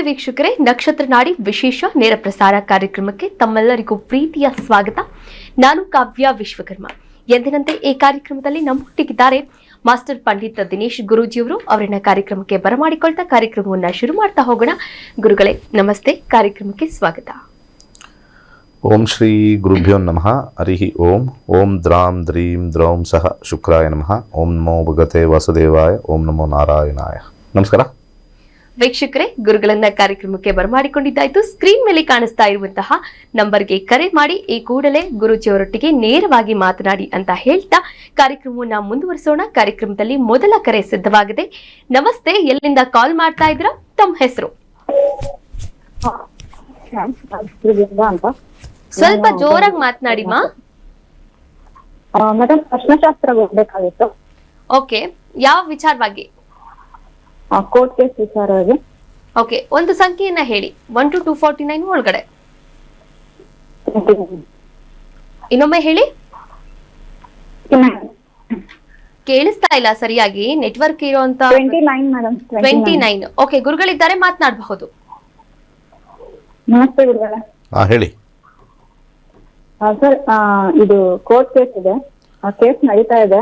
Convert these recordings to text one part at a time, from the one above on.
ನಮಸ್ತೆ ವೀಕ್ಷಕರೇ, ನಕ್ಷತ್ರ ನಾಡಿ ವಿಶೇಷ ನೇರ ಪ್ರಸಾರ ಕಾರ್ಯಕ್ರಮಕ್ಕೆ ತಮ್ಮೆಲ್ಲರಿಗೂ ಪ್ರೀತಿಯ ಸ್ವಾಗತ. ನಾನು ಕಾವ್ಯ ವಿಶ್ವಕರ್ಮ. ಎಂದಿನಂತೆ ಈ ಕಾರ್ಯಕ್ರಮದಲ್ಲಿ ನಮ್ಮೊಟ್ಟಿಗಿದ್ದಾರೆ ಮಾಸ್ಟರ್ ಪಂಡಿತ್ ದಿನೇಶ್ ಗುರೂಜಿಯವರು. ಅವರನ್ನ ಕಾರ್ಯಕ್ರಮಕ್ಕೆ ಬರಮಾಡಿಕೊಳ್ತಾ ಕಾರ್ಯಕ್ರಮವನ್ನು ಶುರು ಮಾಡ್ತಾ ಹೋಗೋಣ. ಗುರುಗಳೇ ನಮಸ್ತೆ, ಕಾರ್ಯಕ್ರಮಕ್ಕೆ ಸ್ವಾಗತ. ಓಂ ಶ್ರೀ ಗುರುಭ್ಯೋ ನಮಃ. ಹರಿ ಓಂ. ಓಂ ದ್ರಾಂ ದ್ರೀಂ ದ್ರೌಂ ಸಹ ಶುಕ್ರಾಯ ನಮಃ. ಓಂ ನಮೋ ಭಗವತೆ ವಾಸುದೇವಾಯ. ಓಂ ನಮೋ ನಾರಾಯಣಾಯ. ನಮಸ್ಕಾರ ವೀಕ್ಷಕರೇ, ಗುರುಗಳನ್ನ ಕಾರ್ಯಕ್ರಮಕ್ಕೆ ಬರಮಾಡಿಕೊಂಡಿದ್ದಾಯ್ತು. ಸ್ಕ್ರೀನ್ ಮೇಲೆ ಕಾಣಿಸ್ತಾ ಇರುವಂತಹ ನಂಬರ್ಗೆ ಕರೆ ಮಾಡಿ ಈ ಕೂಡಲೇ ಗುರೂಜಿಯವರೊಟ್ಟಿಗೆ ನೇರವಾಗಿ ಮಾತನಾಡಿ ಅಂತ ಹೇಳ್ತಾ ಕಾರ್ಯಕ್ರಮವನ್ನ ಮುಂದುವರಿಸೋಣ. ಕಾರ್ಯಕ್ರಮದಲ್ಲಿ ಮೊದಲ ಕರೆ ಸಿದ್ಧವಾಗಿದೆ. ನಮಸ್ತೆ, ಎಲ್ಲಿಂದ ಕಾಲ್ ಮಾಡ್ತಾ ಇದ್ರ? ತಮ್ಮ ಹೆಸರು ಸ್ವಲ್ಪ ಜೋರಾಗಿ ಮಾತನಾಡಿ ಮಾ. ಮೇಡಮ್, ಪ್ರಶ್ನೆಶಾಸ್ತ್ರ ಹೋಗ್ಬೇಕಾಗಿತ್ತು. ಓಕೆ, ಯಾವ ವಿಚಾರವಾಗಿ? ಕೋರ್ಟ್ ಕೇಸ್ ವಿಚಾರವಾಗಿ. ಓಕೆ, ಒಂದು ಸಂಖ್ಯೆಯನ್ನ ಹೇಳಿ. 1 to 249 ಒಳಗಡೆ. ಇನ್ನೊಮ್ಮೆ ಹೇಳಿ. ಕೇಳಿಸ್ತಾ ಇಲ್ಲ ಸರಿಯಾಗಿ, ನೆಟ್ವರ್ಕ್ ಇರುವಂತ. 29 ಮೇಡಮ್. 29. ಓಕೆ, ಗುರುಗಳಿದ್ದಾರೆ, ಮಾತನಾಡಬಹುದು. ನಮಸ್ತೆ ಗುರುಗಳೇ. ಹೇಳಿ ಸರ್, ಇದು ಕೋರ್ಟ್ ಕೇಸ್ ಇದೆ. ಕೇಸ್ ನಡೀತಾ ಇದೆ.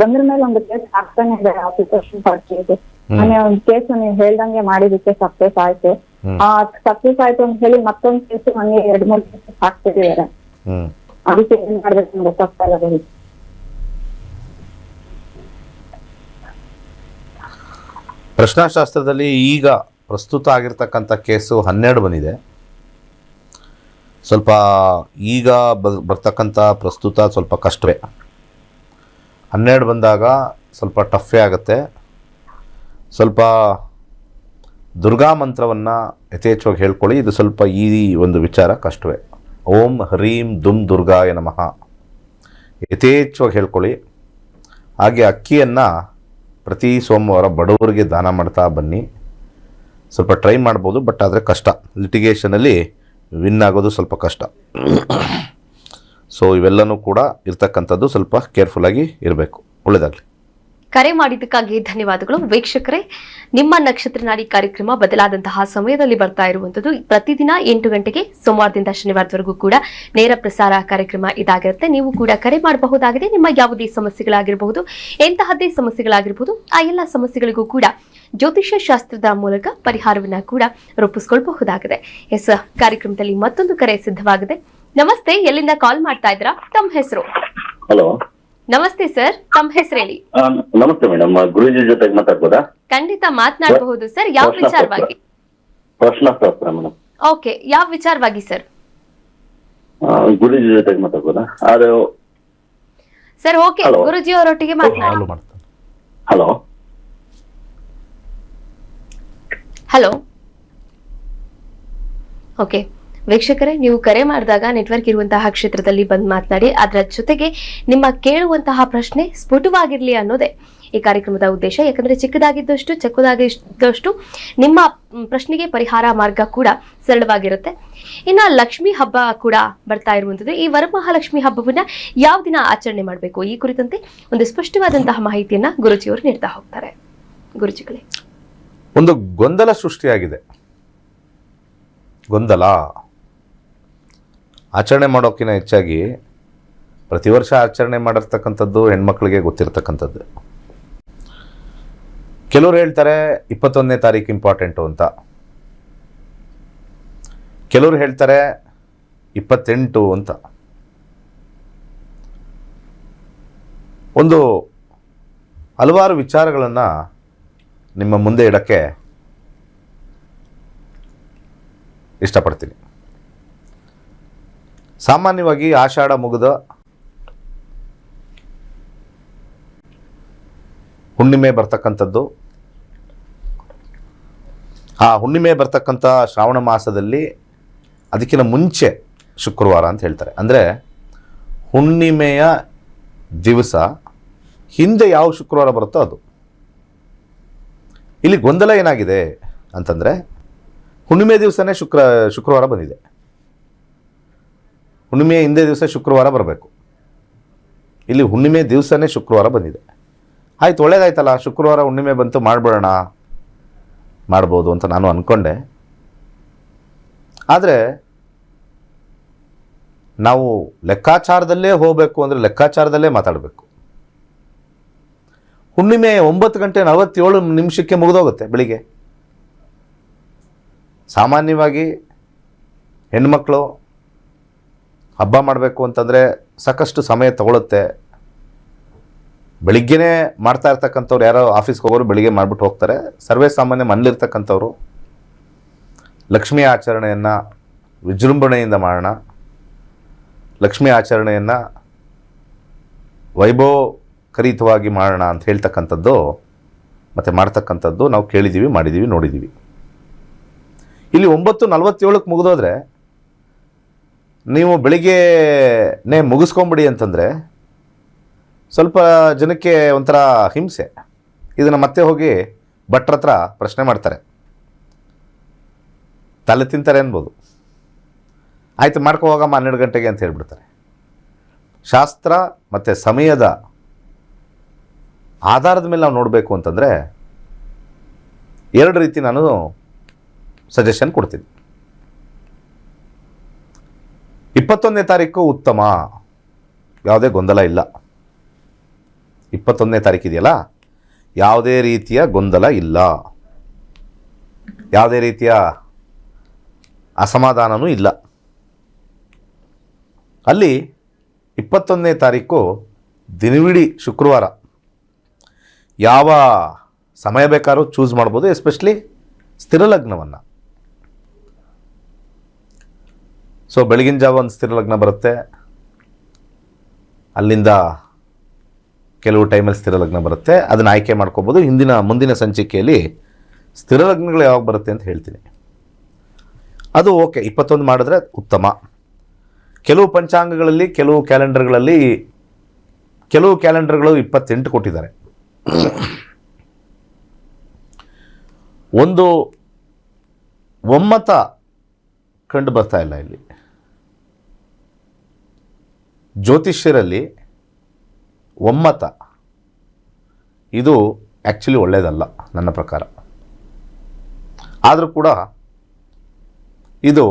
ಒಂದ್ರ ಮೇಲೆ ಒಂದು ಕೇಸ್ ಆಗ್ತಾನೆ ಇದೆ. ಅಪ್ಲಿಕೇಶನ್ ಪಾರ್ಟಿಗೆ ಮೊನ್ನೆ ಒಂದು ಕೇಸ್ ನೀವು ಹೇಳ್ದಂಗೆ ಮಾಡಿದಕ್ಕೆ ಸಕ್ಸಸ್ ಆಯ್ತು. ಸಕ್ಸಸ್ ಆಯ್ತು ಅಂತ ಹೇಳಿ ಮತ್ತೊಂದು ಕೇಸ್ ನನಗೆ 2-3 ಕೇಸಸ್ ಹಾಕ್ತಿದ್ದಾರೆ. ಅದಕ್ಕೆ ಏನ್ ಮಾಡ್ಬೇಕು ಅಂತ ಗೊತ್ತಾಗ್ತಾ ಇಲ್ಲ. ಪ್ರಶ್ನಾಶಾಸ್ತ್ರದಲ್ಲಿ ಈಗ ಪ್ರಸ್ತುತ ಆಗಿರ್ತಕ್ಕಂಥ ಕೇಸು 12 ಬಂದಿದೆ. ಸ್ವಲ್ಪ ಈಗ ಬರ್ತಕ್ಕಂಥ ಪ್ರಸ್ತುತ ಸ್ವಲ್ಪ ಕಷ್ಟವೇ. 12 ಬಂದಾಗ ಸ್ವಲ್ಪ ಟಫೇ ಆಗುತ್ತೆ. ಸ್ವಲ್ಪ ದುರ್ಗಾ ಮಂತ್ರವನ್ನು ಯಥೇಚ್ಛವಾಗಿ ಹೇಳ್ಕೊಳ್ಳಿ. ಇದು ಸ್ವಲ್ಪ ಈ ಒಂದು ವಿಚಾರ ಕಷ್ಟವೇ. ಓಂ ಹ್ರೀಂ ದುಮ್ ದುರ್ಗಾಯ ನಮಃ ಯಥೇಚ್ಛವಾಗಿ ಹೇಳ್ಕೊಳ್ಳಿ. ಹಾಗೆ ಅಕ್ಕಿಯನ್ನು ಪ್ರತಿ ಸೋಮವಾರ ಬಡವರಿಗೆ ದಾನ ಮಾಡ್ತಾ ಬನ್ನಿ. ಸ್ವಲ್ಪ ಟ್ರೈ ಮಾಡ್ಬೋದು, ಬಟ್ ಆದರೆ ಕಷ್ಟ. ಲಿಟಿಗೇಷನಲ್ಲಿ ವಿನ್ ಆಗೋದು ಸ್ವಲ್ಪ ಕಷ್ಟ. ಸೊ ಇವೆಲ್ಲನೂ ಕೂಡ ಇರ್ತಕ್ಕಂಥದ್ದು ಸ್ವಲ್ಪ ಕೇರ್ಫುಲ್ಲಾಗಿ ಇರಬೇಕು. ಒಳ್ಳೆಯದಾಗಲಿ. ಕರೆ ಮಾಡಿದ್ದಕ್ಕಾಗಿ ಧನ್ಯವಾದಗಳು. ವೀಕ್ಷಕರೇ, ನಿಮ್ಮ ನಕ್ಷತ್ರ ನಾಡಿ ಕಾರ್ಯಕ್ರಮ ಬದಲಾದಂತಹ ಸಮಯದಲ್ಲಿ ಬರ್ತಾ ಇರುವಂತದ್ದು ಪ್ರತಿದಿನ 8 ಗಂಟೆಗೆ ಸೋಮವಾರದಿಂದ ಶನಿವಾರದವರೆಗೂ ಕೂಡ ನೇರ ಪ್ರಸಾರ ಕಾರ್ಯಕ್ರಮ ಇದಾಗಿರುತ್ತೆ. ನೀವು ಕೂಡ ಕರೆ ಮಾಡಬಹುದಾಗಿದೆ. ನಿಮ್ಮ ಯಾವುದೇ ಸಮಸ್ಯೆಗಳಾಗಿರಬಹುದು, ಎಂತಹದ್ದೇ ಸಮಸ್ಯೆಗಳಾಗಿರಬಹುದು, ಆ ಎಲ್ಲ ಸಮಸ್ಯೆಗಳಿಗೂ ಕೂಡ ಜ್ಯೋತಿಷ್ಯ ಶಾಸ್ತ್ರದ ಮೂಲಕ ಪರಿಹಾರವನ್ನ ಕೂಡ ರೂಪಿಸಿಕೊಳ್ಳಬಹುದಾಗಿದೆ. ಎಸ್, ಕಾರ್ಯಕ್ರಮದಲ್ಲಿ ಮತ್ತೊಂದು ಕರೆ ಸಿದ್ಧವಾಗಿದೆ. ನಮಸ್ತೆ, ಎಲ್ಲಿಂದ ಕಾಲ್ ಮಾಡ್ತಾ ಇದ್ರಾ? ತಮ್ಮ ಹೆಸರು? ಹಲೋ, ನಮಸ್ತೆ ಸರ್, ತಮ್ಮ ಹೆಸರು ಹೇಳಿ. ನಮಸ್ತೆ ಮೇಡಮ್. ಗುರುಜಿ ಜೊತೆಗೆ ಮಾತಾಡ್ಬೋದಾ? ಖಂಡಿತ ಮಾತನಾಡಬಹುದು ಸರ್. ಯಾವ ವಿಚಾರವಾಗಿ? ಪ್ರಶ್ನಾಶಾಸ್ತ್ರ ಮೇಡಮ್. ಓಕೆ, ಯಾವ ವಿಚಾರವಾಗಿ ಸರ್? ಗುರುಜಿ ಜೊತೆಗೆ ಮಾತಾಡ್ಬೋದಾ? ಅದು ಸರ್ ಓಕೆ, ಗುರುಜಿ ಅವರೊಟ್ಟಿಗೆ ಮಾತನಾಡಿ. Hello hello. ಓಕೆ ವೀಕ್ಷಕರೇ, ನೀವು ಕರೆ ಮಾಡಿದಾಗ ನೆಟ್ವರ್ಕ್ ಇರುವಂತಹ ಕ್ಷೇತ್ರದಲ್ಲಿ ಬಂದು ಮಾತನಾಡಿ. ಅದರ ಜೊತೆಗೆ ನಿಮ್ಮ ಕೇಳುವಂತಹ ಪ್ರಶ್ನೆ ಸ್ಫುಟವಾಗಿರ್ಲಿ ಅನ್ನೋದೇ ಈ ಕಾರ್ಯಕ್ರಮದ ಉದ್ದೇಶ. ಯಾಕಂದ್ರೆ ಚಿಕ್ಕದಾಗಿದ್ದಷ್ಟು ಚಕ್ಕದಾಗಿದ್ದಷ್ಟು ನಿಮ್ಮ ಪ್ರಶ್ನೆಗೆ ಪರಿಹಾರ ಮಾರ್ಗ ಕೂಡ ಸರಳವಾಗಿರುತ್ತೆ. ಇನ್ನು ಲಕ್ಷ್ಮಿ ಹಬ್ಬ ಕೂಡ ಬರ್ತಾ ಇರುವಂತದ್ದು. ಈ ವರಮಹಾಲಕ್ಷ್ಮಿ ಹಬ್ಬವನ್ನ ಯಾವ ದಿನ ಆಚರಣೆ ಮಾಡಬೇಕು, ಈ ಕುರಿತಂತೆ ಒಂದು ಸ್ಪಷ್ಟವಾದಂತಹ ಮಾಹಿತಿಯನ್ನ ಗುರುಜಿಯವರು ನೀಡ್ತಾ ಹೋಗ್ತಾರೆ. ಗುರುಜಿಗಳೇ, ಒಂದು ಗೊಂದಲ ಸೃಷ್ಟಿಯಾಗಿದೆ. ಗೊಂದಲ ಆಚರಣೆ ಮಾಡೋಕ್ಕಿಂತ ಹೆಚ್ಚಾಗಿ ಪ್ರತಿ ವರ್ಷ ಆಚರಣೆ ಮಾಡಿರ್ತಕ್ಕಂಥದ್ದು ಹೆಣ್ಮಕ್ಳಿಗೆ ಗೊತ್ತಿರ್ತಕ್ಕಂಥದ್ದು. ಕೆಲವರು ಹೇಳ್ತಾರೆ 21ನೇ ತಾರೀಕು ಇಂಪಾರ್ಟೆಂಟು ಅಂತ, ಕೆಲವರು ಹೇಳ್ತಾರೆ 28 ಅಂತ. ಒಂದು ಹಲವಾರು ವಿಚಾರಗಳನ್ನು ನಿಮ್ಮ ಮುಂದೆ ಇಡಕ್ಕೆ ಇಷ್ಟಪಡ್ತೀನಿ. ಸಾಮಾನ್ಯವಾಗಿ ಆಷಾಢ ಮುಗಿದ ಹುಣ್ಣಿಮೆ ಬರ್ತಕ್ಕಂಥದ್ದು. ಆ ಹುಣ್ಣಿಮೆ ಬರ್ತಕ್ಕಂಥ ಶ್ರಾವಣ ಮಾಸದಲ್ಲಿ ಅದಕ್ಕಿಂತ ಮುಂಚೆ ಶುಕ್ರವಾರ ಅಂತ ಹೇಳ್ತಾರೆ. ಅಂದರೆ ಹುಣ್ಣಿಮೆಯ ದಿವಸ ಹಿಂದೆ ಯಾವ ಶುಕ್ರವಾರ ಬರುತ್ತೋ ಅದು. ಇಲ್ಲಿ ಗೊಂದಲ ಏನಾಗಿದೆ ಅಂತಂದರೆ, ಹುಣ್ಣಿಮೆ ದಿವಸನೇ ಶುಕ್ರವಾರ ಬಂದಿದೆ. ಹುಣ್ಣಿಮೆಯ ಹಿಂದೆ ದಿವಸ ಶುಕ್ರವಾರ ಬರಬೇಕು. ಇಲ್ಲಿ ಹುಣ್ಣಿಮೆ ದಿವಸನೇ ಶುಕ್ರವಾರ ಬಂದಿದೆ. ಆಯ್ತು, ಒಳ್ಳೇದಾಯ್ತಲ್ಲ, ಶುಕ್ರವಾರ ಹುಣ್ಣಿಮೆ ಬಂತು, ಮಾಡಿಬಿಡೋಣ. ಮಾಡ್ಬೋದು ಅಂತ ನಾನು ಅಂದ್ಕೊಂಡೆ. ಆದರೆ ನಾವು ಲೆಕ್ಕಾಚಾರದಲ್ಲೇ ಹೋಗಬೇಕು ಅಂದರೆ ಲೆಕ್ಕಾಚಾರದಲ್ಲೇ ಮಾತಾಡಬೇಕು. ಹುಣ್ಣಿಮೆ 9:47 ಮುಗಿದೋಗುತ್ತೆ ಬೆಳಿಗ್ಗೆ. ಸಾಮಾನ್ಯವಾಗಿ ಹೆಣ್ಮಕ್ಳು ಹಬ್ಬ ಮಾಡಬೇಕು ಅಂತಂದರೆ ಸಾಕಷ್ಟು ಸಮಯ ತಗೊಳುತ್ತೆ. ಬೆಳಿಗ್ಗೆನೇ ಮಾಡ್ತಾ ಇರ್ತಕ್ಕಂಥವ್ರು, ಯಾರೋ ಆಫೀಸ್ಗೆ ಹೋಗೋರು ಬೆಳಿಗ್ಗೆ ಮಾಡಿಬಿಟ್ಟು ಹೋಗ್ತಾರೆ. ಸರ್ವೇ ಸಾಮಾನ್ಯ ಮನೇಲಿರ್ತಕ್ಕಂಥವ್ರು ಲಕ್ಷ್ಮೀ ಆಚರಣೆಯನ್ನು ವಿಜೃಂಭಣೆಯಿಂದ ಮಾಡೋಣ, ಲಕ್ಷ್ಮೀ ಆಚರಣೆಯನ್ನು ವೈಭವಕರಿತವಾಗಿ ಮಾಡೋಣ ಅಂತ ಹೇಳ್ತಕ್ಕಂಥದ್ದು ಮತ್ತು ಮಾಡ್ತಕ್ಕಂಥದ್ದು ನಾವು ಕೇಳಿದ್ದೀವಿ, ಮಾಡಿದ್ದೀವಿ, ನೋಡಿದ್ದೀವಿ. ಇಲ್ಲಿ 9:47 ಮುಗಿದೋದ್ರೆ ನೀವು ಬೆಳಿಗ್ಗೆನೇ ಮುಗಿಸ್ಕೊಂಬಿಡಿ ಅಂತಂದರೆ ಸ್ವಲ್ಪ ಜನಕ್ಕೆ ಒಂಥರ ಹಿಂಸೆ. ಇದನ್ನು ಮತ್ತೆ ಹೋಗಿ ಭಟ್ರ ಹತ್ರ ಪ್ರಶ್ನೆ ಮಾಡ್ತಾರೆ, ತಲೆ ತಿಂತಾರೆ ಅನ್ಬೋದು. ಆಯಿತು ಮಾಡ್ಕೊ ಹೋಗಮ್ಮ 12 ಗಂಟೆಗೆ ಅಂತ ಹೇಳ್ಬಿಡ್ತಾರೆ. ಶಾಸ್ತ್ರ ಮತ್ತು ಸಮಯದ ಆಧಾರದ ಮೇಲೆ ನಾವು ನೋಡಬೇಕು ಅಂತಂದರೆ 2 ರೀತಿ ನಾನು ಸಜೆಷನ್ ಕೊಡ್ತೀನಿ. 21ನೇ ತಾರೀಕು ಉತ್ತಮ, ಯಾವುದೇ ಗೊಂದಲ ಇಲ್ಲ. 21ನೇ ತಾರೀಕು ಇದೆಯಲ್ಲ, ಯಾವುದೇ ರೀತಿಯ ಗೊಂದಲ ಇಲ್ಲ, ಯಾವುದೇ ರೀತಿಯ ಅಸಮಾಧಾನವೂ ಇಲ್ಲ. ಅಲ್ಲಿ 21ನೇ ತಾರೀಕು ದಿನವಿಡೀ ಶುಕ್ರವಾರ, ಯಾವ ಸಮಯ ಬೇಕಾದ್ರೂ ಚೂಸ್ ಮಾಡ್ಬೋದು, ಎಸ್ಪೆಷಲಿ ಸ್ಥಿರ ಲಗ್ನವನ್ನು. ಸೊ ಬೆಳಗಿನ ಜಾವ ಒಂದು ಸ್ಥಿರ ಲಗ್ನ ಬರುತ್ತೆ, ಅಲ್ಲಿಂದ ಕೆಲವು ಟೈಮಲ್ಲಿ ಸ್ಥಿರ ಲಗ್ನ ಬರುತ್ತೆ, ಅದನ್ನು ಆಯ್ಕೆ ಮಾಡ್ಕೋಬೋದು. ಮುಂದಿನ ಸಂಚಿಕೆಯಲ್ಲಿ ಸ್ಥಿರ ಲಗ್ನಗಳು ಯಾವಾಗ ಬರುತ್ತೆ ಅಂತ ಹೇಳ್ತೀನಿ. ಅದು ಓಕೆ, 21 ಮಾಡಿದ್ರೆ ಉತ್ತಮ. ಕೆಲವು ಪಂಚಾಂಗಗಳಲ್ಲಿ, ಕೆಲವು ಕ್ಯಾಲೆಂಡರ್ಗಳು 28 ಕೊಟ್ಟಿದ್ದಾರೆ. ಒಂದು ಒಮ್ಮತ ಕಂಡು ಬರ್ತಾ ಇಲ್ಲ ಇಲ್ಲಿ. ಜ್ಯೋತಿಷ್ಯರಲ್ಲಿ ಒಮ್ಮತ ಇದು ಆ್ಯಕ್ಚುಲಿ ಒಳ್ಳೆಯದಲ್ಲ ನನ್ನ ಪ್ರಕಾರ. ಆದರೂ ಕೂಡ ಇದು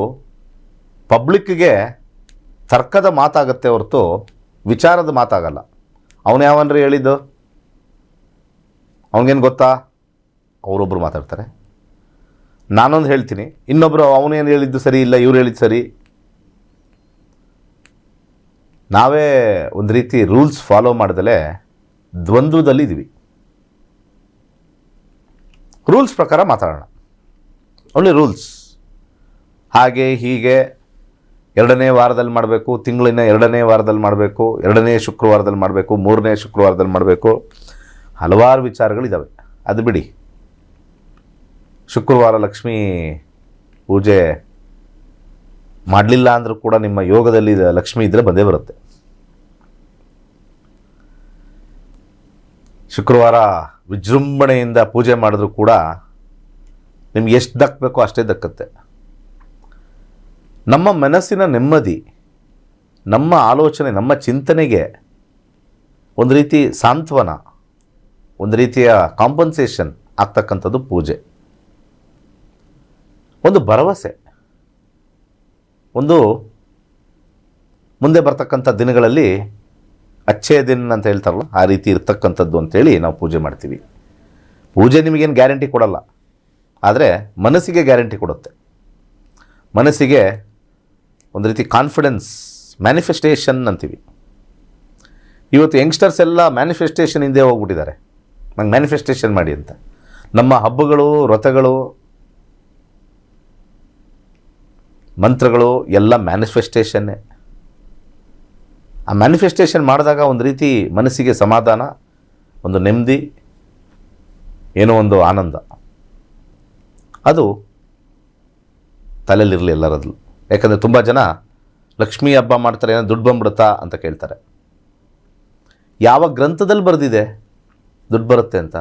ಪಬ್ಲಿಕ್ಕಿಗೆ ತರ್ಕದ ಮಾತಾಗತ್ತೆ ಹೊರತು ವಿಚಾರದ ಮಾತಾಗಲ್ಲ. ಅವನು ಯಾವನ್ರಿ ಹೇಳಿದ್ದು, ಅವನಿಗೇನು ಗೊತ್ತಾ? ಅವರೊಬ್ಬರು ಮಾತಾಡ್ತಾರೆ, ನಾನೊಂದು ಹೇಳ್ತೀನಿ, ಇನ್ನೊಬ್ಬರು ಅವನೇನು ಹೇಳಿದ್ದು ಸರಿ ಇಲ್ಲ, ಇವ್ರು ಹೇಳಿದ್ದು ಸರಿ. ನಾವೇ ಒಂದು ರೀತಿ ರೂಲ್ಸ್ ಫಾಲೋ ಮಾಡ್ದಲೇ ದ್ವಂದ್ವದಲ್ಲಿದ್ದೀವಿ. ರೂಲ್ಸ್ ಪ್ರಕಾರ ಮಾತಾಡೋಣ, ಓನ್ಲಿ ರೂಲ್ಸ್. ಹಾಗೆ ಹೀಗೆ 2ನೇ ವಾರದಲ್ಲಿ ಮಾಡಬೇಕು, ತಿಂಗಳಿನ 2ನೇ ವಾರದಲ್ಲಿ ಮಾಡಬೇಕು, 2ನೇ ಶುಕ್ರವಾರದಲ್ಲಿ ಮಾಡಬೇಕು, 3ನೇ ಶುಕ್ರವಾರದಲ್ಲಿ ಮಾಡಬೇಕು, ಹಲವಾರು ವಿಚಾರಗಳಿದ್ದಾವೆ. ಅದು ಬಿಡಿ, ಶುಕ್ರವಾರ ಲಕ್ಷ್ಮೀ ಪೂಜೆ ಮಾಡಲಿಲ್ಲ ಅಂದರೂ ಕೂಡ ನಿಮ್ಮ ಯೋಗದಲ್ಲಿ ಲಕ್ಷ್ಮಿ ಇದ್ದರೆ ಬಂದೇ ಬರುತ್ತೆ. ಶುಕ್ರವಾರ ವಿಜೃಂಭಣೆಯಿಂದ ಪೂಜೆ ಮಾಡಿದ್ರೂ ಕೂಡ ನಿಮ್ಗೆ ಎಷ್ಟು ದಕ್ಕಬೇಕೋ ಅಷ್ಟೇ ದಕ್ಕತ್ತೆ. ನಮ್ಮ ಮನಸ್ಸಿನ ನೆಮ್ಮದಿ, ನಮ್ಮ ಆಲೋಚನೆ, ನಮ್ಮ ಚಿಂತನೆಗೆ ಒಂದು ರೀತಿ ಸಾಂತ್ವನ, ಒಂದು ರೀತಿಯ ಕಾಂಪನ್ಸೇಷನ್ ಆಗ್ತಕ್ಕಂಥದ್ದು ಪೂಜೆ. ಒಂದು ಭರವಸೆ, ಒಂದು ಮುಂದೆ ಬರ್ತಕ್ಕಂಥ ದಿನಗಳಲ್ಲಿ ಅಚ್ಚೇ ದಿನ ಅಂತ ಹೇಳ್ತಾರಲ್ಲ, ಆ ರೀತಿ ಇರ್ತಕ್ಕಂಥದ್ದು ಅಂತೇಳಿ ನಾವು ಪೂಜೆ ಮಾಡ್ತೀವಿ. ಪೂಜೆ ನಿಮಗೇನು ಗ್ಯಾರಂಟಿ ಕೊಡಲ್ಲ, ಆದರೆ ಮನಸ್ಸಿಗೆ ಗ್ಯಾರಂಟಿ ಕೊಡುತ್ತೆ. ಮನಸ್ಸಿಗೆ ಒಂದು ರೀತಿ ಕಾನ್ಫಿಡೆನ್ಸ್, ಮ್ಯಾನಿಫೆಸ್ಟೇಷನ್ ಅಂತೀವಿ. ಇವತ್ತು ಯಂಗ್ಸ್ಟರ್ಸ್ ಎಲ್ಲ ಮ್ಯಾನಿಫೆಸ್ಟೇಷನ್ ಹಿಂದೆ ಹೋಗ್ಬಿಟ್ಟಿದ್ದಾರೆ, ನಂಗೆ ಮ್ಯಾನಿಫೆಸ್ಟೇಷನ್ ಮಾಡಿ ಅಂತ. ನಮ್ಮ ಹಬ್ಬಗಳು, ವ್ರತಗಳು, ಮಂತ್ರಗಳು ಎಲ್ಲ ಮ್ಯಾನಿಫೆಸ್ಟೇಷನ್ನೇ. ಆ ಮ್ಯಾನಿಫೆಸ್ಟೇಷನ್ ಮಾಡಿದಾಗ ಒಂದು ರೀತಿ ಮನಸ್ಸಿಗೆ ಸಮಾಧಾನ, ಒಂದು ನೆಮ್ಮದಿ, ಏನೋ ಒಂದು ಆನಂದ, ಅದು ತಲೆಯಲ್ಲಿರಲಿ ಎಲ್ಲರದ್ದು. ಯಾಕಂದರೆ ತುಂಬ ಜನ ಲಕ್ಷ್ಮೀ ಹಬ್ಬ ಮಾಡ್ತಾರೆ, ಏನೋ ದುಡ್ಡು ಬಂದ್ಬಿಡುತ್ತಾ ಅಂತ ಕೇಳ್ತಾರೆ. ಯಾವ ಗ್ರಂಥದಲ್ಲಿ ಬರೆದಿದೆ ದುಡ್ಡು ಬರುತ್ತೆ ಅಂತ?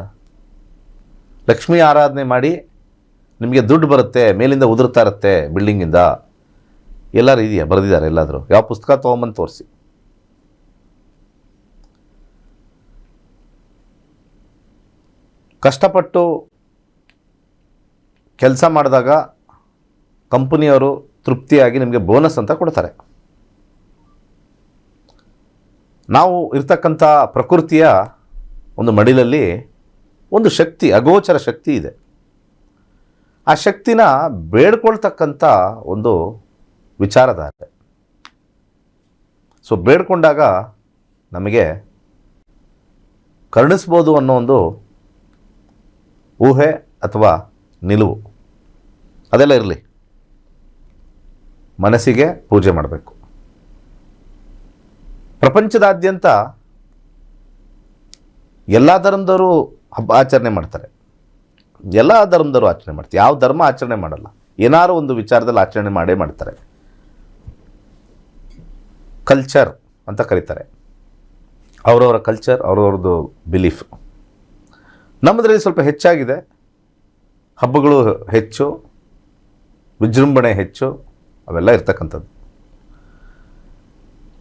ಲಕ್ಷ್ಮೀ ಆರಾಧನೆ ಮಾಡಿ ನಿಮಗೆ ದುಡ್ಡು ಬರುತ್ತೆ, ಮೇಲಿಂದ ಉದುರ್ತಾ ಇರುತ್ತೆ ಬಿಲ್ಡಿಂಗಿಂದ, ಎಲ್ಲರೂ ಇದೆಯಾ? ಬರೆದಿದ್ದಾರೆ ಎಲ್ಲಾದರೂ? ಯಾವ ಪುಸ್ತಕ ತೊಗೊಂಬಂದು ತೋರಿಸಿ. ಕಷ್ಟಪಟ್ಟು ಕೆಲಸ ಮಾಡಿದಾಗ ಕಂಪನಿಯವರು ತೃಪ್ತಿಯಾಗಿ ನಿಮಗೆ ಬೋನಸ್ ಅಂತ ಕೊಡ್ತಾರೆ. ನಾವು ಇರ್ತಕ್ಕಂಥ ಪ್ರಕೃತಿಯ ಒಂದು ಮಡಿಲಲ್ಲಿ ಒಂದು ಶಕ್ತಿ, ಅಗೋಚರ ಶಕ್ತಿ ಇದೆ. ಆ ಶಕ್ತಿನ ಬೇಡ್ಕೊಳ್ತಕ್ಕಂಥ ಒಂದು ವಿಚಾರಧಾರೆ. ಸೊ ಬೇಡ್ಕೊಂಡಾಗ ನಮಗೆ ಕರುಣಿಸ್ಬೋದು ಅನ್ನೋ ಒಂದು ಊಹೆ ಅಥವಾ ನಿಲುವು ಅದೆಲ್ಲ ಇರಲಿ. ಮನಸ್ಸಿಗೆ ಪೂಜೆ ಮಾಡಬೇಕು. ಪ್ರಪಂಚದಾದ್ಯಂತ ಎಲ್ಲ ಧರ್ಮದವರು ಹಬ್ಬ ಆಚರಣೆ ಮಾಡ್ತಾರೆ. ಎಲ್ಲ ಧರ್ಮದವರು ಆಚರಣೆ ಮಾಡ್ತಾರೆ. ಯಾವ ಧರ್ಮ ಆಚರಣೆ ಮಾಡಲ್ಲ, ಏನಾರು ಒಂದು ವಿಚಾರದಲ್ಲಿ ಆಚರಣೆ ಮಾಡೇ ಮಾಡ್ತಾರೆ. ಕಲ್ಚರ್ ಅಂತ ಕರೀತಾರೆ. ಅವರವರ ಕಲ್ಚರ್, ಅವರವ್ರದ್ದು ಬಿಲೀಫ್. ನಮ್ಮದ್ರಲ್ಲಿ ಸ್ವಲ್ಪ ಹೆಚ್ಚಾಗಿದೆ. ಹಬ್ಬಗಳು ಹೆಚ್ಚು, ವಿಜೃಂಭಣೆ ಹೆಚ್ಚು, ಅವೆಲ್ಲ ಇರ್ತಕ್ಕಂಥದ್ದು.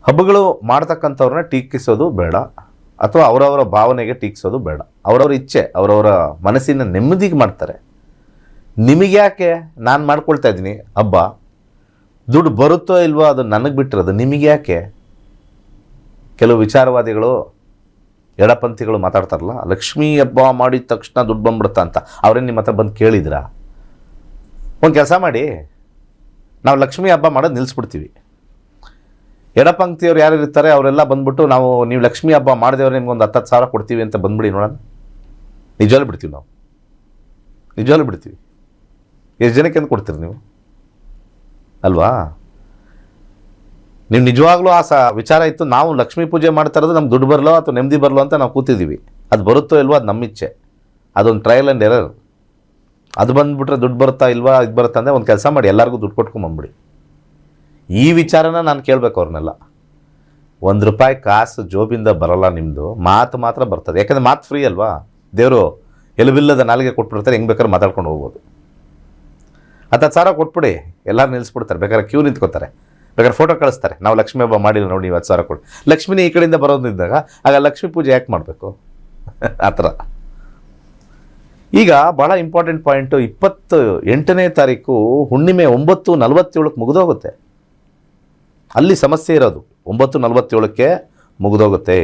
ಹಬ್ಬಗಳು ಮಾಡ್ತಕ್ಕಂಥವ್ರನ್ನ ಟೀಕಿಸೋದು ಬೇಡ, ಅಥವಾ ಅವರವರ ಭಾವನೆಗೆ ಟೀಕಿಸೋದು ಬೇಡ. ಅವರವರ ಇಚ್ಛೆ, ಅವರವರ ಮನಸ್ಸಿನ ನೆಮ್ಮದಿಗೆ ಮಾಡ್ತಾರೆ. ನಿಮಗೆ ಯಾಕೆ? ನಾನು ಮಾಡ್ಕೊಳ್ತಾ ಇದ್ದೀನಿ ಹಬ್ಬ, ದುಡ್ಡು ಬರುತ್ತೋ ಇಲ್ವೋ ಅದು ನನಗೆ ಬಿಟ್ಟಿರೋದು, ನಿಮಗೆ ಯಾಕೆ? ಕೆಲವು ವಿಚಾರವಾದಿಗಳು, ಎಡಪಂಥಿಗಳು ಮಾತಾಡ್ತಾರಲ್ಲ, ಲಕ್ಷ್ಮೀ ಹಬ್ಬ ಮಾಡಿದ ತಕ್ಷಣ ದುಡ್ಡು ಬಂದ್ಬಿಡುತ್ತಾ ಅಂತ. ಅವ್ರೇನು ನಿಮ್ಮ ಹತ್ರ ಬಂದು ಕೇಳಿದ್ರಾ? ಒಂದು ಕೆಲಸ ಮಾಡಿ, ನಾವು ಲಕ್ಷ್ಮೀ ಹಬ್ಬ ಮಾಡೋದು ನಿಲ್ಲಿಸ್ಬಿಡ್ತೀವಿ. ಎಡಪಂಕ್ತಿಯವ್ರು ಯಾರು ಇರ್ತಾರೆ ಅವರೆಲ್ಲ ಬಂದ್ಬಿಟ್ಟು ನೀವು ಲಕ್ಷ್ಮೀ ಹಬ್ಬ ಮಾಡಿದವ್ರು ನಿಮ್ಗೊಂದು 10,000 ಕೊಡ್ತೀವಿ ಅಂತ ಬಂದ್ಬಿಡಿ ನೋಡೋಣ. ನಿಜವಾಗ್ಲೂ ಬಿಡ್ತೀವಿ ನಾವು, ನಿಜವಾಗ್ಲೂ ಬಿಡ್ತೀವಿ. ಎಷ್ಟು ಜನಕ್ಕೆ ಅಂತ ಕೊಡ್ತೀರಿ ನೀವು ಅಲ್ವಾ? ನೀವು ನಿಜವಾಗ್ಲೂ ಆ ವಿಚಾರ ಇತ್ತು, ನಾವು ಲಕ್ಷ್ಮೀ ಪೂಜೆ ಮಾಡ್ತಾ ಇರೋದು ನಮ್ಗೆ ದುಡ್ಡು ಬರಲೋ ಅಥವಾ ನೆಮ್ಮದಿ ಬರಲೋ ಅಂತ ನಾವು ಕೂತಿದ್ದೀವಿ. ಅದು ಬರುತ್ತೋ ಇಲ್ವೋ ಅದು ನಮ್ಮ ಇಚ್ಛೆ, ಅದೊಂದು ಟ್ರಯಲ್ ಆ್ಯಂಡ್ ಎರರ್. ಅದು ಬಂದುಬಿಟ್ರೆ ದುಡ್ಡು ಬರುತ್ತಾ ಇಲ್ವಾ, ಇದು ಬರುತ್ತಾ ಅಂದರೆ ಒಂದು ಕೆಲಸ ಮಾಡಿ, ಎಲ್ಲರಿಗೂ ದುಡ್ಡು ಕೊಟ್ಕೊಂಬಂದ್ಬಿಡಿ. ಈ ವಿಚಾರನ ನಾನು ಕೇಳಬೇಕು ಅವ್ರನ್ನೆಲ್ಲ. ₹1 ಕಾಸು ಜೋಬಿಂದ ಬರಲ್ಲ, ನಿಮ್ಮದು ಮಾತು ಮಾತ್ರ ಬರ್ತದೆ. ಯಾಕಂದರೆ ಮಾತು ಫ್ರೀ ಅಲ್ವಾ? ದೇವರು ಎಲುಬಿಲ್ಲದ ನಾಲಿಗೆ ಕೊಟ್ಬಿಡ್ತಾರೆ, ಹೆಂಗೆ ಬೇಕಾದ್ರೆ ಮಾತಾಡ್ಕೊಂಡು ಹೋಗ್ಬೋದು. 10,000 ಕೊಟ್ಬಿಡಿ, ಎಲ್ಲರೂ ನಿಲ್ಲಿಸ್ಬಿಡ್ತಾರೆ. ಬೇಕಾದ್ರೆ ಕ್ಯೂ ನಿಂತ್ಕೋತಾರೆ, ಬೇಕಾದ್ರೆ ಫೋಟೋ ಕಳಿಸ್ತಾರೆ, ನಾವು ಲಕ್ಷ್ಮೀ ಹಬ್ಬ ಮಾಡಿಲ್ಲ ನೋಡಿ, 10,000 ಕೊಡಿ. ಲಕ್ಷ್ಮಿನೇ ಈ ಕಡೆಯಿಂದ ಬರೋದಿದ್ದಾಗ ಆಗ ಲಕ್ಷ್ಮೀ ಪೂಜೆ ಯಾಕೆ ಮಾಡಬೇಕು? ಆ ಥರ. ಈಗ ಭಾಳ ಇಂಪಾರ್ಟೆಂಟ್ ಪಾಯಿಂಟು, 28ನೇ ತಾರೀಕು ಹುಣ್ಣಿಮೆ 9:47 ಮುಗಿದೋಗುತ್ತೆ. ಅಲ್ಲಿ ಸಮಸ್ಯೆ ಇರೋದು 9:47 ಮುಗಿದೋಗುತ್ತೆ.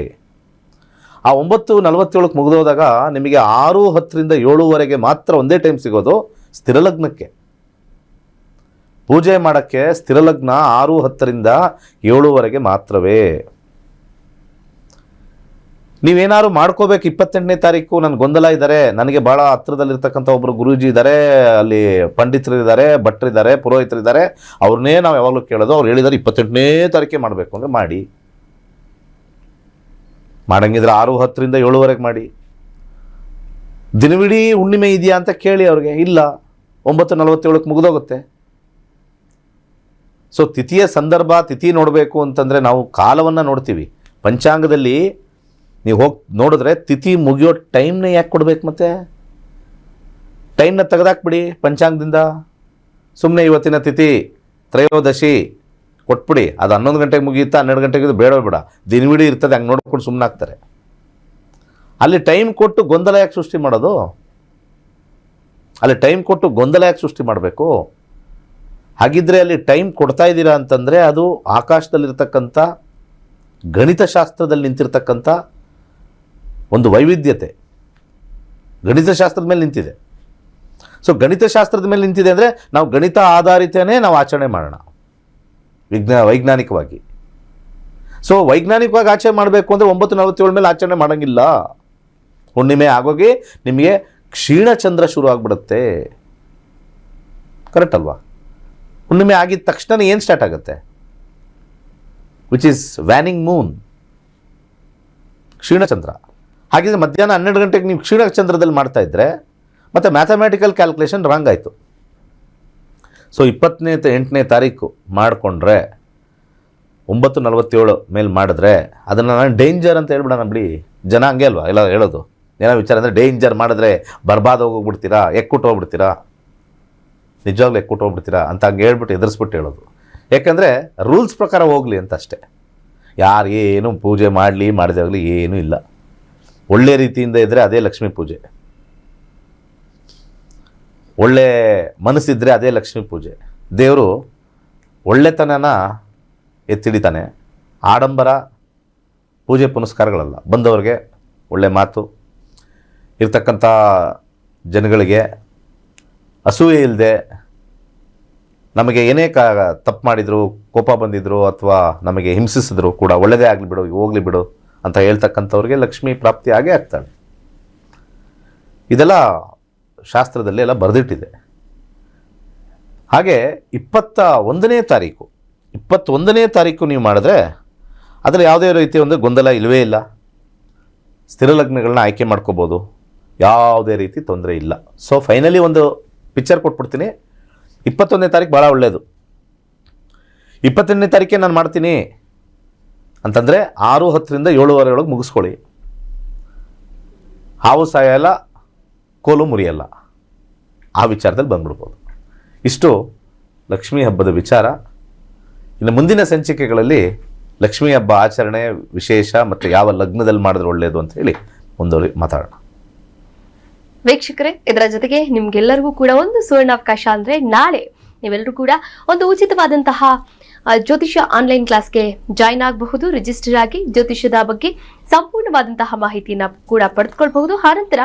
ಆ 9:47 ಮುಗಿದೋದಾಗ ನಿಮಗೆ 6:10ರಿಂದ 7:00ವರೆಗೆ ಮಾತ್ರ ಒಂದೇ ಟೈಮ್ ಸಿಗೋದು ಸ್ಥಿರಲಗ್ನಕ್ಕೆ. ಪೂಜೆ ಮಾಡೋಕ್ಕೆ ಸ್ಥಿರಲಗ್ನ 6:10ರಿಂದ 7:00ವರೆಗೆ ಮಾತ್ರವೇ. ನೀವೇನಾದ್ರು ಮಾಡ್ಕೋಬೇಕು. 28ನೇ ತಾರೀಕು ನನ್ನ ಗೊಂದಲ ಇದ್ದಾರೆ, ನನಗೆ ಭಾಳ ಹತ್ರದಲ್ಲಿರ್ತಕ್ಕಂಥ ಒಬ್ಬರು ಗುರೂಜಿ ಇದ್ದಾರೆ, ಅಲ್ಲಿ ಪಂಡಿತರಿದ್ದಾರೆ, ಭಟ್ರಿದ್ದಾರೆ, ಪುರೋಹಿತರಿದ್ದಾರೆ, ಅವ್ರನ್ನೇ ನಾವು ಯಾವಾಗಲೂ ಕೇಳೋದು. ಅವ್ರು ಹೇಳಿದ್ದಾರೆ 28ನೇ ತಾರೀಕೆ ಮಾಡಬೇಕು ಅಂದರೆ ಮಾಡಿ. ಮಾಡಂಗಿದ್ರೆ 6:10ರಿಂದ 7:00ವರೆಗೆ ಮಾಡಿ. ದಿನವಿಡೀ ಹುಣ್ಣಿಮೆ ಇದೆಯಾ ಅಂತ ಕೇಳಿ ಅವ್ರಿಗೆ. ಇಲ್ಲ, 9:47 ಮುಗಿದೋಗುತ್ತೆ. ಸೊ ತಿಥಿಯ ಸಂದರ್ಭ, ತಿಥಿ ನೋಡಬೇಕು ಅಂತಂದರೆ ನಾವು ಕಾಲವನ್ನು ನೋಡ್ತೀವಿ. ಪಂಚಾಂಗದಲ್ಲಿ ನೀವು ಹೋಗಿ ನೋಡಿದ್ರೆ ತಿಥಿ ಮುಗಿಯೋ ಟೈಮ್ನ ಯಾಕೆ ಕೊಡ್ಬೇಕು? ಮತ್ತೆ ಟೈಮ್ನ ತೆಗೆದಾಕ್ಬಿಡಿ ಪಂಚಾಂಗದಿಂದ. ಸುಮ್ಮನೆ ಇವತ್ತಿನ ತಿಥಿ ತ್ರಯೋದಶಿ ಕೊಟ್ಬಿಡಿ, ಅದು 11 ಗಂಟೆಗೆ ಮುಗಿಯುತ್ತಾ 12 ಗಂಟೆಗೆ ಬೇಡ ಬೇಡ, ದಿನವಿಡೀ ಇರ್ತದೆ, ಹಂಗೆ ನೋಡ್ಕೊಂಡು ಸುಮ್ಮನೆ ಆಗ್ತಾರೆ. ಅಲ್ಲಿ ಟೈಮ್ ಕೊಟ್ಟು ಗೊಂದಲ ಯಾಕೆ ಸೃಷ್ಟಿ ಮಾಡೋದು? ಅಲ್ಲಿ ಟೈಮ್ ಕೊಟ್ಟು ಗೊಂದಲ ಯಾಕೆ ಸೃಷ್ಟಿ ಮಾಡಬೇಕು? ಹಾಗಿದ್ರೆ ಅಲ್ಲಿ ಟೈಮ್ ಕೊಡ್ತಾ ಇದ್ದೀರಾ ಅಂತಂದರೆ ಅದು ಆಕಾಶದಲ್ಲಿರ್ತಕ್ಕಂಥ ಗಣಿತಶಾಸ್ತ್ರದಲ್ಲಿ ನಿಂತಿರ್ತಕ್ಕಂಥ ಒಂದು ವೈವಿಧ್ಯತೆ ಗಣಿತಶಾಸ್ತ್ರದ ಮೇಲೆ ನಿಂತಿದೆ. ಸೊ ಗಣಿತಶಾಸ್ತ್ರದ ಮೇಲೆ ನಿಂತಿದೆ ಅಂದರೆ ನಾವು ಗಣಿತ ಆಧಾರಿತನೇ ನಾವು ಆಚರಣೆ ಮಾಡೋಣ ವೈಜ್ಞಾನಿಕವಾಗಿ. ಸೊ ವೈಜ್ಞಾನಿಕವಾಗಿ ಆಚರಣೆ ಮಾಡಬೇಕು ಅಂದರೆ 9:47 ಮೇಲೆ ಆಚರಣೆ ಮಾಡೋಂಗಿಲ್ಲ. ಹುಣ್ಣಿಮೆ ಆಗೋಗಿ ನಿಮಗೆ ಕ್ಷೀಣಚಂದ್ರ ಶುರು ಆಗಿಬಿಡುತ್ತೆ. ಕರೆಕ್ಟ್ ಅಲ್ವಾ? ಹುಣ್ಣಿಮೆ ಆಗಿದ ತಕ್ಷಣ ಏನು ಸ್ಟಾರ್ಟ್ ಆಗುತ್ತೆ? ವಿಚ್ ಈಸ್ ವ್ಯಾನಿಂಗ್ ಮೂನ್, ಕ್ಷೀಣಚಂದ್ರ. ಹಾಗಿದ್ರೆ ಮಧ್ಯಾಹ್ನ 12 ಗಂಟೆಗೆ ನೀವು ಕ್ಷೀಣಚಂದ್ರದಲ್ಲಿ ಮಾಡ್ತಾ ಇದ್ದರೆ ಮತ್ತು ಮ್ಯಾಥಮೆಟಿಕಲ್ ಕ್ಯಾಲ್ಕುಲೇಷನ್ ರಾಂಗ್ ಆಯಿತು. ಸೊ 28ನೇ ತಾರೀಕು ಮಾಡಿಕೊಂಡ್ರೆ 9:47 ಮೇಲೆ ಮಾಡಿದ್ರೆ ಅದನ್ನು ನಾನು ಡೇಂಜರ್ ಅಂತ ಹೇಳ್ಬಿಡೋಣ ಬಿಡಿ. ಜನ ಹಂಗೆ ಅಲ್ವಾ ಎಲ್ಲ ಹೇಳೋದು? ಏನೋ ವಿಚಾರ ಅಂದರೆ ಡೇಂಜರ್ ಮಾಡಿದ್ರೆ ಬರ್ಬಾದ್ ಹೋಗ್ಬಿಡ್ತೀರಾ, ಎಕ್ಕುಟ್ಟು ಹೋಗ್ಬಿಡ್ತೀರಾ, ನಿಜವಾಗ್ಲೂ ಎಕ್ಕುಟ್ಟು ಹೋಗ್ಬಿಡ್ತೀರಾ ಅಂತ ಹಂಗೆ ಹೇಳ್ಬಿಟ್ಟು ಎದುರಿಸ್ಬಿಟ್ಟು ಹೇಳೋದು. ಯಾಕಂದರೆ ರೂಲ್ಸ್ ಪ್ರಕಾರ ಹೋಗಲಿ ಅಂತ ಅಷ್ಟೇ. ಯಾರು ಏನು ಪೂಜೆ ಮಾಡಲಿ ಮಾಡಿದಾಗಲಿ ಏನೂ ಇಲ್ಲ. ಒಳ್ಳೆ ರೀತಿಯಿಂದ ಇದ್ದರೆ ಅದೇ ಲಕ್ಷ್ಮೀ ಪೂಜೆ. ಒಳ್ಳೆ ಮನಸ್ಸಿದ್ರೆ ಅದೇ ಲಕ್ಷ್ಮೀ ಪೂಜೆ. ದೇವರು ಒಳ್ಳೆತನನ ಎತ್ತಿಡಿತಾನೆ, ಆಡಂಬರ ಪೂಜೆ ಪುನಸ್ಕಾರಗಳಲ್ಲ. ಬಂದವ್ರಿಗೆ ಒಳ್ಳೆ ಮಾತು, ಇರ್ತಕ್ಕಂಥ ಜನಗಳಿಗೆ ಅಸೂಯೆ ಇಲ್ಲದೆ, ನಮಗೆ ಏನೇ ತಪ್ಪು ಮಾಡಿದ್ರು, ಕೋಪ ಬಂದಿದ್ರು ಅಥವಾ ನಮಗೆ ಹಿಂಸಿಸಿದ್ರು ಕೂಡ ಒಳ್ಳೆಯದೇ ಆಗಲಿ ಬಿಡು, ಹೋಗಲಿ ಬಿಡು ಅಂತ ಹೇಳ್ತಕ್ಕಂಥವ್ರಿಗೆ ಲಕ್ಷ್ಮೀ ಪ್ರಾಪ್ತಿ ಆಗೇ ಆಗ್ತಾಳೆ. ಇದೆಲ್ಲ ಶಾಸ್ತ್ರದಲ್ಲಿ ಎಲ್ಲ ಬರೆದಿಟ್ಟಿದೆ. ಹಾಗೆ 21ನೇ ತಾರೀಕು ನೀವು ಮಾಡಿದ್ರೆ ಅದರಲ್ಲಿ ಯಾವುದೇ ರೀತಿಯ ಒಂದು ಗೊಂದಲ ಇಲ್ಲವೇ ಇಲ್ಲ. ಸ್ಥಿರ ಲಗ್ನಗಳನ್ನ ಆಯ್ಕೆ ಮಾಡ್ಕೋಬೋದು, ಯಾವುದೇ ರೀತಿ ತೊಂದರೆ ಇಲ್ಲ. ಸೊ ಫೈನಲಿ ಒಂದು ಪಿಕ್ಚರ್ ಕೊಟ್ಬಿಡ್ತೀನಿ. 21ನೇ ತಾರೀಕು ಭಾಳ ಒಳ್ಳೆಯದು. 22ನೇ ತಾರೀಕೆ ನಾನು ಮಾಡ್ತೀನಿ ಅಂತಂದರೆ 6:10ರಿಂದ 7:15 ಒಳಗೆ ಮುಗಿಸ್ಕೊಳ್ಳಿ. ಹಾವು ಸಾಯಲ್ಲ, ಕೋಲು ಮುರಿಯಲ್ಲ, ಆ ವಿಚಾರದಲ್ಲಿ ಬಂದ್ಬಿಡ್ಬೋದು. ಇಷ್ಟು ಲಕ್ಷ್ಮೀ ಹಬ್ಬದ ವಿಚಾರ. ಇನ್ನು ಮುಂದಿನ ಸಂಚಿಕೆಗಳಲ್ಲಿ ಲಕ್ಷ್ಮೀ ಹಬ್ಬ ಆಚರಣೆ ವಿಶೇಷ ಮತ್ತು ಯಾವ ಲಗ್ನದಲ್ಲಿ ಮಾಡಿದ್ರೆ ಒಳ್ಳೆಯದು ಅಂತ ಹೇಳಿ ಮುಂದುವರಿ ಮಾತಾಡೋಣ. ವೀಕ್ಷಕರೇ, ಇದರ ಜೊತೆಗೆ ನಿಮ್ಗೆಲ್ಲರಿಗೂ ಕೂಡ ಒಂದು ಸುವರ್ಣಾವಕಾಶ ಅಂದ್ರೆ ನಾಳೆ ನೀವೆಲ್ಲರೂ ಕೂಡ ಒಂದು ಉಚಿತವಾದಂತಹ ಜ್ಯೋತಿಷ್ಯ ಆನ್ಲೈನ್ ಕ್ಲಾಸ್ಗೆ ಜಾಯಿನ್ ಆಗಬಹುದು. ರಿಜಿಸ್ಟರ್ ಆಗಿ ಜ್ಯೋತಿಷ್ಯದ ಬಗ್ಗೆ ಸಂಪೂರ್ಣವಾದಂತಹ ಮಾಹಿತಿಯನ್ನ ಕೂಡ ಪಡೆದುಕೊಳ್ಬಹುದು. ಆನಂತರ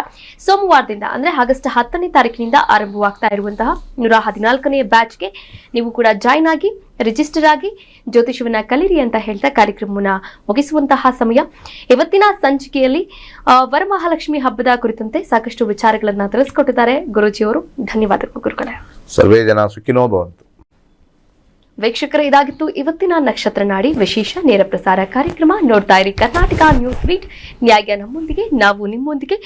ಸೋಮವಾರದಿಂದ ಅಂದ್ರೆ ಆಗಸ್ಟ್ 10ನೇ ತಾರೀಕಿನಿಂದ ಆರಂಭವಾಗ್ತಾ ಇರುವಂತಹ 114ನೇ ಬ್ಯಾಚ್ಗೆ ನೀವು ಕೂಡ ಜಾಯಿನ್ ಆಗಿ ರಿಜಿಸ್ಟರ್ ಆಗಿ ಜ್ಯೋತಿಷ್ಯವನ್ನ ಕಲಿರಿ ಅಂತ ಹೇಳ್ತಾ ಕಾರ್ಯಕ್ರಮವನ್ನ ಮುಗಿಸುವಂತಹ ಸಮಯ. ಇವತ್ತಿನ ಸಂಚಿಕೆಯಲ್ಲಿ ವರಮಹಾಲಕ್ಷ್ಮಿ ಹಬ್ಬದ ಕುರಿತಂತೆ ಸಾಕಷ್ಟು ವಿಚಾರಗಳನ್ನ ತಿಳಿಸ್ಕೊಟ್ಟಿದ್ದಾರೆ ಗುರೂಜಿಯವರು. ಧನ್ಯವಾದಗಳು ಗುರುಗಳೇ. ಸರ್ವೇ ಜನ ಸುಖಿನೋ ಭವಂತು. ವೀಕ್ಷಕರೇ, ಇದಾಗಿತ್ತು ಇವತ್ತಿನ ನಕ್ಷತ್ರ ನಾಡಿ ವಿಶೇಷ ನೇರ ಪ್ರಸಾರ ಕಾರ್ಯಕ್ರಮ. ನೋಡ್ತಾ ಇರಿ ಕರ್ನಾಟಕ ನ್ಯೂಸ್ ಬೀಟ್. ನ್ಯಾಯ ನಮ್ಮೊಂದಿಗೆ, ನಾವು ನಿಮ್ಮೊಂದಿಗೆ.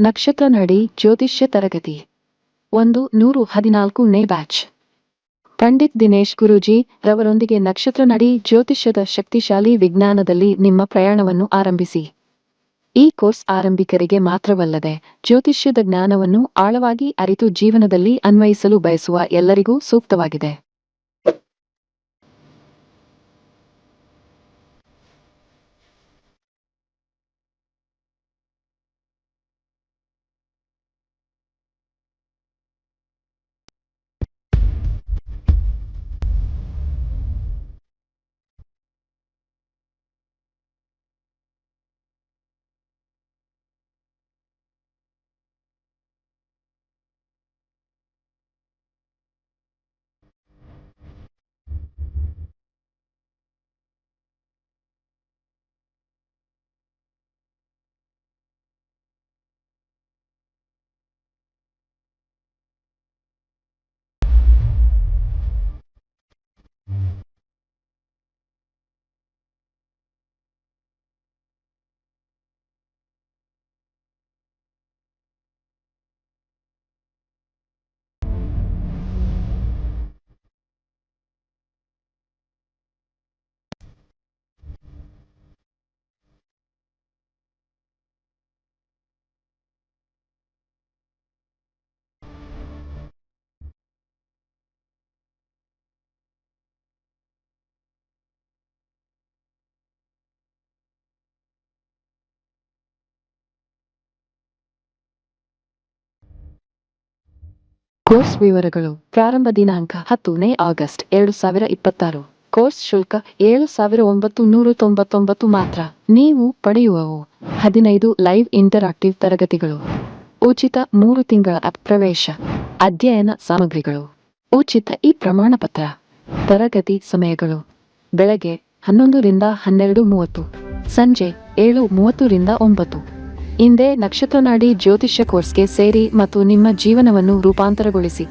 ನಕ್ಷತ್ರ ನಡಿ ಜ್ಯೋತಿಷ್ಯ ತರಗತಿ 114ನೇ ಬ್ಯಾಚ್. ಪಂಡಿತ್ ದಿನೇಶ್ ಗುರೂಜಿ ರವರೊಂದಿಗೆ ನಕ್ಷತ್ರ ನಡಿ ಜ್ಯೋತಿಷ್ಯದ ಶಕ್ತಿಶಾಲಿ ವಿಜ್ಞಾನದಲ್ಲಿ ನಿಮ್ಮ ಪ್ರಯಾಣವನ್ನು ಆರಂಭಿಸಿ. ಈ ಕೋರ್ಸ್ ಆರಂಭಿಕರಿಗೆ ಮಾತ್ರವಲ್ಲದೆ ಜ್ಯೋತಿಷ್ಯದ ಜ್ಞಾನವನ್ನು ಆಳವಾಗಿ ಅರಿತು ಜೀವನದಲ್ಲಿ ಅನ್ವಯಿಸಲು ಬಯಸುವ ಎಲ್ಲರಿಗೂ ಸೂಕ್ತವಾಗಿದೆ. ಕೋರ್ಸ್ ವಿವರಗಳು. ಪ್ರಾರಂಭ ದಿನಾಂಕ 10ನೇ ಆಗಸ್ಟ್ 2026. ಕೋರ್ಸ್ ಶುಲ್ಕ 7,999 ಮಾತ್ರ. ನೀವು ಪಡೆಯುವವು 15 ಲೈವ್ ಇಂಟರಾಕ್ಟಿವ್ ತರಗತಿಗಳು, ಉಚಿತ 3 ತಿಂಗಳ ಪ್ರವೇಶ, ಅಧ್ಯಯನ ಸಾಮಗ್ರಿಗಳು, ಉಚಿತ ಪ್ರಮಾಣ ಪತ್ರ. ತರಗತಿ ಸಮಯಗಳು: ಬೆಳಗ್ಗೆ 11 ರಿಂದ 12:30, ಸಂಜೆ 7:30 ರಿಂದ 9. ಇಂದೇ ನಕ್ಷತ್ರ ನಾಡಿ ಜ್ಯೋತಿಷ್ಯ ಕೋರ್ಸ್ಗೆ ಸೇರಿ ಮತ್ತು ನಿಮ್ಮ ಜೀವನವನ್ನು ರೂಪಾಂತರಗೊಳಿಸಿ.